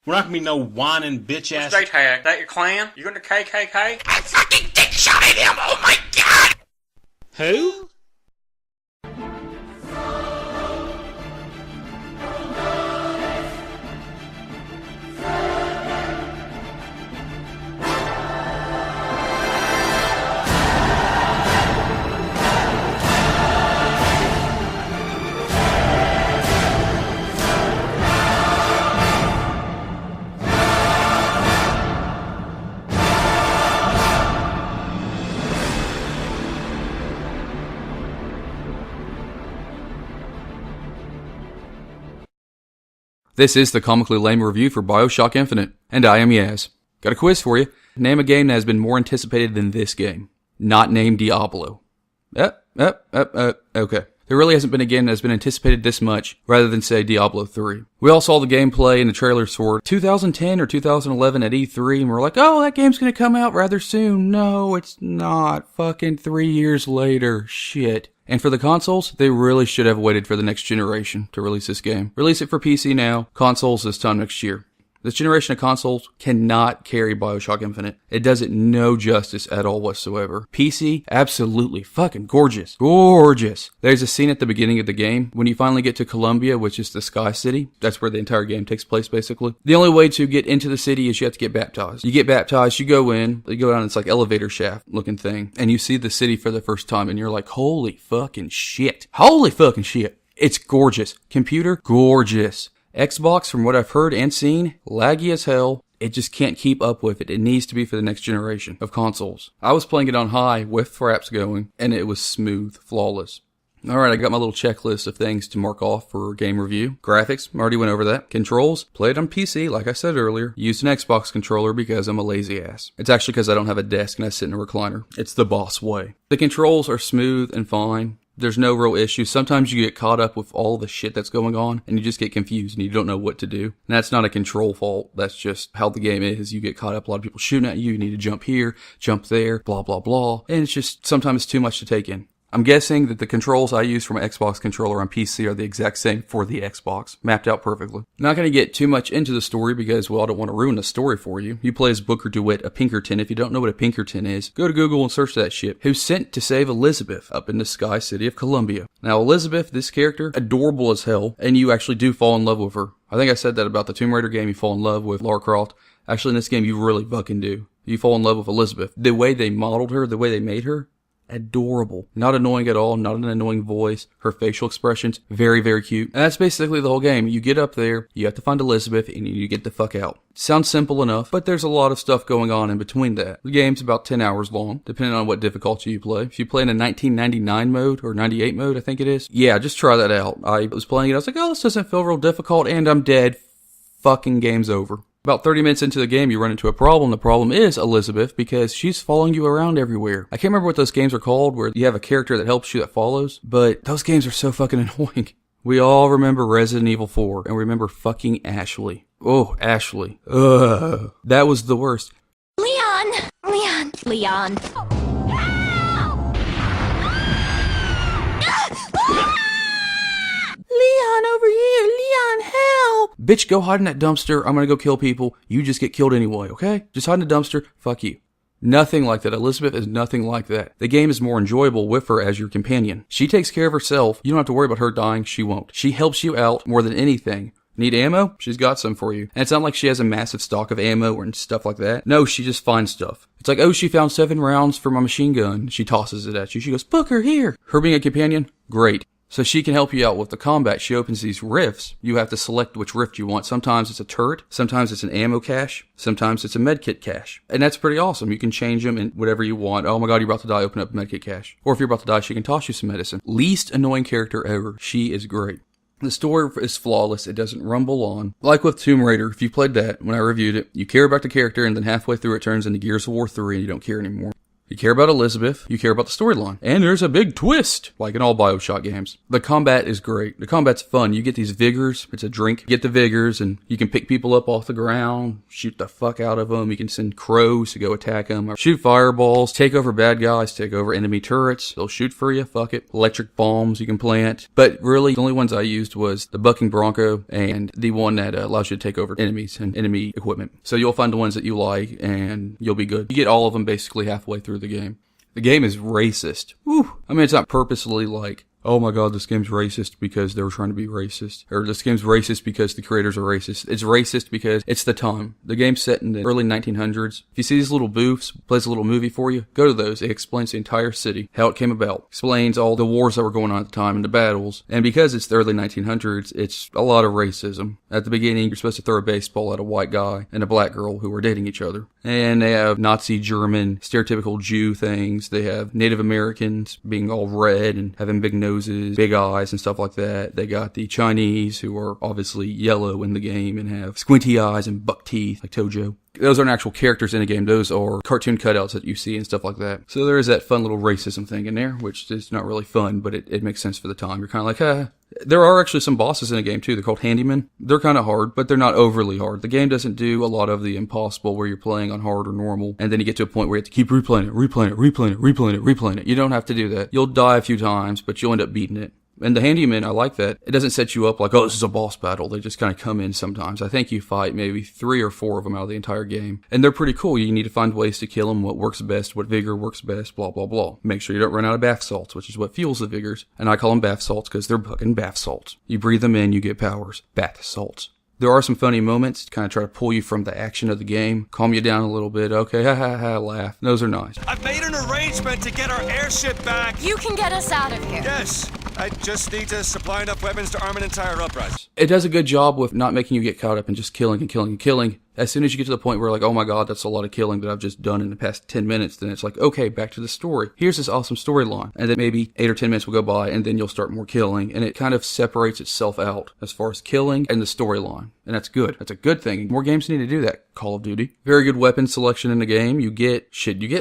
We're not gonna be no whining bitch ass. State tag. That your clan? You going to KKK? I fucking dick shot at him! Oh my god! Who? This is the comically lame review for BioShock Infinite, and I am Yaz. Got a quiz for you. Name a game that has been more anticipated than this game. Not named Diablo. Okay. There really hasn't been a game that has been anticipated this much, rather than say Diablo 3. We all saw the gameplay and the trailers for 2010 or 2011 at E3, and we're like, oh, that game's gonna come out rather soon. No, it's not. Fucking 3 years later. Shit. And for the consoles, they really should have waited for the next generation to release this game. Release it for PC now, consoles this time next year. This generation of consoles cannot carry BioShock Infinite. It does it no justice at all whatsoever. PC, absolutely fucking gorgeous. Gorgeous. There's a scene at the beginning of the game when you finally get to Columbia, which is the Sky City. That's where the entire game takes place, basically. The only way to get into the city is you have to get baptized. You get baptized, you go in, you go down this like elevator shaft looking thing, and you see the city for the first time, and you're like, holy fucking shit. Holy fucking shit. It's gorgeous. Computer, gorgeous. Xbox, from what I've heard and seen, laggy as hell. It just can't keep up with it. It needs to be for the next generation of consoles. I was playing it on high with fraps going, and it was smooth, flawless. Alright, I got my little checklist of things to mark off for game review. Graphics, already went over that. Controls, played on PC, like I said earlier. Used an Xbox controller because I'm a lazy ass. It's actually because I don't have a desk and I sit in a recliner. It's the boss way. The controls are smooth and fine. There's no real issue. Sometimes you get caught up with all the shit that's going on and you just get confused and you don't know what to do. And that's not a control fault. That's just how the game is. You get caught up. A lot of people shooting at you. You need to jump here, jump there, blah, blah, blah. And it's just sometimes too much to take in. I'm guessing that the controls I use from an Xbox controller on PC are the exact same for the Xbox. Mapped out perfectly. Not going to get too much into the story because, well, I don't want to ruin the story for you. You play as Booker DeWitt, a Pinkerton. If you don't know what a Pinkerton is, go to Google and search that shit. Who's sent to save Elizabeth up in the Sky City of Columbia. Now, Elizabeth, this character, adorable as hell, and you actually do fall in love with her. I think I said that about the Tomb Raider game, you fall in love with Lara Croft. Actually, in this game, you really fucking do. You fall in love with Elizabeth. The way they modeled her, the way they made her, adorable. Not annoying at all, not an annoying voice. Her facial expressions, very, very cute. And that's basically the whole game. You get up there, you have to find Elizabeth, and you get the fuck out. Sounds simple enough, but there's a lot of stuff going on in between that. The game's about 10 hours long, depending on what difficulty you play. If you play in a 1999 mode, or 98 mode, I think it is. Yeah, just try that out. I was playing it, I was like, oh, this doesn't feel real difficult, and I'm dead. Fucking game's over. About 30 minutes into the game, you run into a problem. The problem is Elizabeth, because she's following you around everywhere. I can't remember what those games are called, where you have a character that helps you that follows, but those games are so fucking annoying. We all remember Resident Evil 4, and remember fucking Ashley. Oh, Ashley. Ugh. That was the worst. Leon. Leon, over here! Leon, help! Bitch, go hide in that dumpster. I'm gonna go kill people. You just get killed anyway, okay? Just hide in the dumpster. Fuck you. Nothing like that. Elizabeth is nothing like that. The game is more enjoyable with her as your companion. She takes care of herself. You don't have to worry about her dying. She won't. She helps you out more than anything. Need ammo? She's got some for you. And it's not like she has a massive stock of ammo and stuff like that. No, she just finds stuff. It's like, oh, she found 7 rounds for my machine gun. She tosses it at you. She goes, Booker, here. Her being a companion? Great. So she can help you out with the combat. She opens these rifts. You have to select which rift you want. Sometimes it's a turret. Sometimes it's an ammo cache. Sometimes it's a medkit cache. And that's pretty awesome. You can change them in whatever you want. Oh my god, you're about to die. Open up a medkit cache. Or if you're about to die, she can toss you some medicine. Least annoying character ever. She is great. The story is flawless. It doesn't rumble on. Like with Tomb Raider, if you played that when I reviewed it, you care about the character and then halfway through it turns into Gears of War 3 and you don't care anymore. You care about Elizabeth. You care about the storyline. And there's a big twist, like in all BioShock games. The combat is great. The combat's fun. You get these vigors. It's a drink. You get the vigors, and you can pick people up off the ground, shoot the fuck out of them. You can send crows to go attack them, or shoot fireballs, take over bad guys, take over enemy turrets. They'll shoot for you. Fuck it. Electric bombs you can plant. But really, the only ones I used was the bucking bronco and the one that allows you to take over enemies and enemy equipment. So you'll find the ones that you like, and you'll be good. You get all of them basically halfway through the game. The game is racist. Woo! I mean, it's not purposely like, oh my god, this game's racist because they were trying to be racist. Or this game's racist because the creators are racist. It's racist because it's the time. The game's set in the early 1900s. If you see these little booths, plays a little movie for you, go to those. It explains the entire city, how it came about. Explains all the wars that were going on at the time and the battles. And because it's the early 1900s, it's a lot of racism. At the beginning, you're supposed to throw a baseball at a white guy and a black girl who were dating each other. And they have Nazi, German, stereotypical Jew things. They have Native Americans being all red and having big noses, big eyes and stuff like that. They got the Chinese, who are obviously yellow in the game and have squinty eyes and buck teeth like Tojo. Those aren't actual characters in the game. Those are cartoon cutouts that you see and stuff like that. So there is that fun little racism thing in there, which is not really fun, but it makes sense for the time. You're kind of like, ah. There are actually some bosses in the game too. They're called handymen. They're kind of hard, but they're not overly hard. The game doesn't do a lot of the impossible where you're playing on hard or normal, and then you get to a point where you have to keep replaying it. You don't have to do that. You'll die a few times, but you'll end up beating it. And the handyman, I like that. It doesn't set you up like, oh, this is a boss battle. They just kind of come in sometimes. I think you fight maybe 3 or 4 of them out of the entire game. And they're pretty cool. You need to find ways to kill them, what works best, what vigor works best, blah, blah, blah. Make sure you don't run out of bath salts, which is what fuels the vigors. And I call them bath salts because they're fucking bath salts. You breathe them in, you get powers. Bath salts. There are some funny moments to kind of try to pull you from the action of the game, calm you down a little bit. Okay, ha ha ha, laugh. Those are nice. I've made an arrangement to get our airship back. You can get us out of here. Yes, I just need to supply enough weapons to arm an entire uprising. It does a good job with not making you get caught up in just killing and killing and killing. As soon as you get to the point where like, oh my god, that's a lot of killing that I've just done in the past 10 minutes, then it's like, okay, back to the story. Here's this awesome storyline. And then maybe 8 or 10 minutes will go by, and then you'll start more killing, and it kind of separates itself out as far as killing and the storyline. And that's good. That's a good thing. More games need to do that. Call of Duty. Very good weapon selection in the game. You get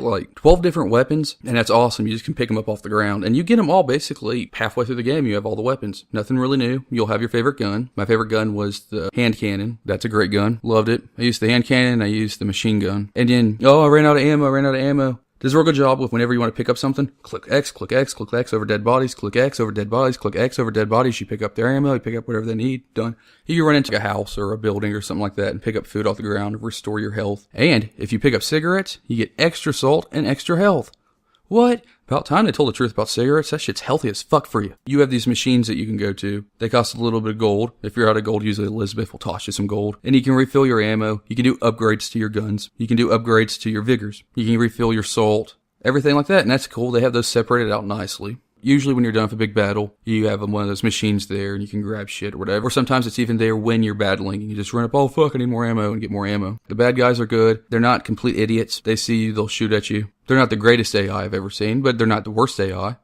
like 12 different weapons, and that's awesome. You just can pick them up off the ground, and you get them all basically halfway through the game. You have all the weapons. Nothing really new. You'll have your favorite gun. My favorite gun was the hand cannon. That's a great gun. Loved it. I used the hand cannon, I used the machine gun. And then, oh, I ran out of ammo. Does a real good job with whenever you want to pick up something. Click X over dead bodies, click X over dead bodies, click X over dead bodies. You pick up their ammo, you pick up whatever they need, done. You can run into a house or a building or something like that and pick up food off the ground and restore your health. And if you pick up cigarettes, you get extra salt and extra health. What? About time they told the truth about cigarettes. That shit's healthy as fuck for you. You have these machines that you can go to. They cost a little bit of gold. If you're out of gold, usually Elizabeth will toss you some gold. And you can refill your ammo. You can do upgrades to your guns. You can do upgrades to your vigors. You can refill your salt. Everything like that. And that's cool. They have those separated out nicely. Usually when you're done with a big battle, you have one of those machines there and you can grab shit or whatever. Or sometimes it's even there when you're battling and you just run up, oh fuck, I need more ammo, and get more ammo. The bad guys are good. They're not complete idiots. They see you, they'll shoot at you. They're not the greatest AI I've ever seen, but they're not the worst AI.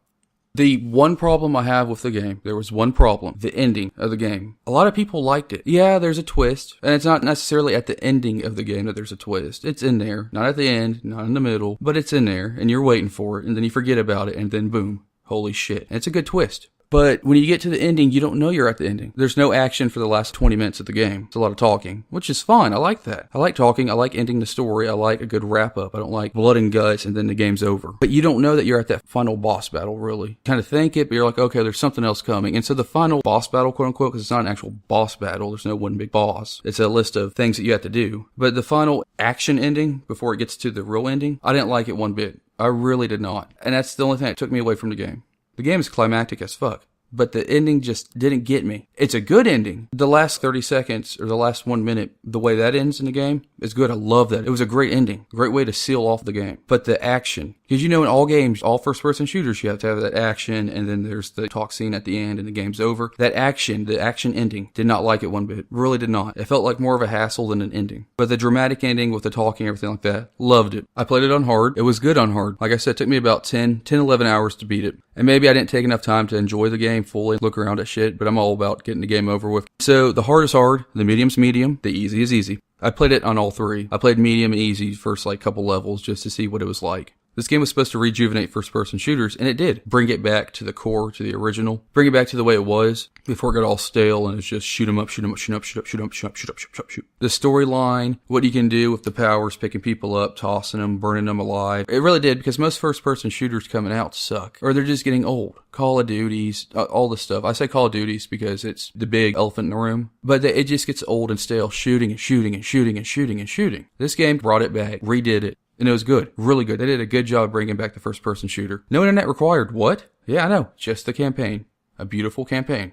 The one problem I have with the game, there was one problem, the ending of the game. A lot of people liked it. Yeah, there's a twist, and it's not necessarily at the ending of the game that there's a twist. It's in there, not at the end, not in the middle, but it's in there, and you're waiting for it, and then you forget about it, and then boom. Holy shit. And it's a good twist. But when you get to the ending, you don't know you're at the ending. There's no action for the last 20 minutes of the game. It's a lot of talking, which is fine. I like that. I like talking. I like ending the story. I like a good wrap up. I don't like blood and guts and then the game's over. But you don't know that you're at that final boss battle, really. Kind of think it, but you're like, okay, there's something else coming. And so the final boss battle, quote unquote, because it's not an actual boss battle. There's no one big boss. It's a list of things that you have to do. But the final action ending, before it gets to the real ending, I didn't like it one bit. I really did not. And that's the only thing that took me away from the game. The game is climactic as fuck, but the ending just didn't get me. It's a good ending. The last 30 seconds or the last 1 minute, the way that ends in the game is good. I love that. It was a great ending. Great way to seal off the game. But the action, because you know in all games, all first person shooters, you have to have that action, and then there's the talk scene at the end and the game's over. That action, the action ending, did not like it one bit. Really did not. It felt like more of a hassle than an ending. But the dramatic ending with the talking, everything like that, loved it. I played it on hard. It was good on hard. Like I said, it took me about 11 hours to beat it. And maybe I didn't take enough time to enjoy the game fully, look around at shit, but I'm all about getting the game over with. So the hard is hard, the medium's medium, the easy is easy. I played it on all three. I played medium and easy first like couple levels just to see what it was like. This game was supposed to rejuvenate first-person shooters, and it did. Bring it back to the core, to the original. Bring it back to the way it was before it got all stale and it's just shoot 'em up, shoot 'em up, shoot 'em up, shoot up, shoot up, shoot up, shoot up, shoot up, shoot. The storyline, what you can do with the powers, picking people up, tossing them, burning them alive. It really did, because most first-person shooters coming out suck. Or they're just getting old. Call of Duties, all this stuff. I say Call of Duties because it's the big elephant in the room. But it just gets old and stale. Shooting and shooting and shooting and shooting and shooting. This game brought it back, redid it. And it was good. Really good. They did a good job bringing back the first-person shooter. No internet required. What? Yeah, I know. Just the campaign. A beautiful campaign.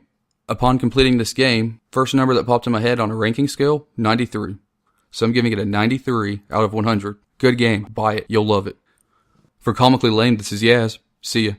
Upon completing this game, first number that popped in my head on a ranking scale, 93. So I'm giving it a 93 out of 100. Good game. Buy it. You'll love it. For Comically Lame, this is Yaz. See ya.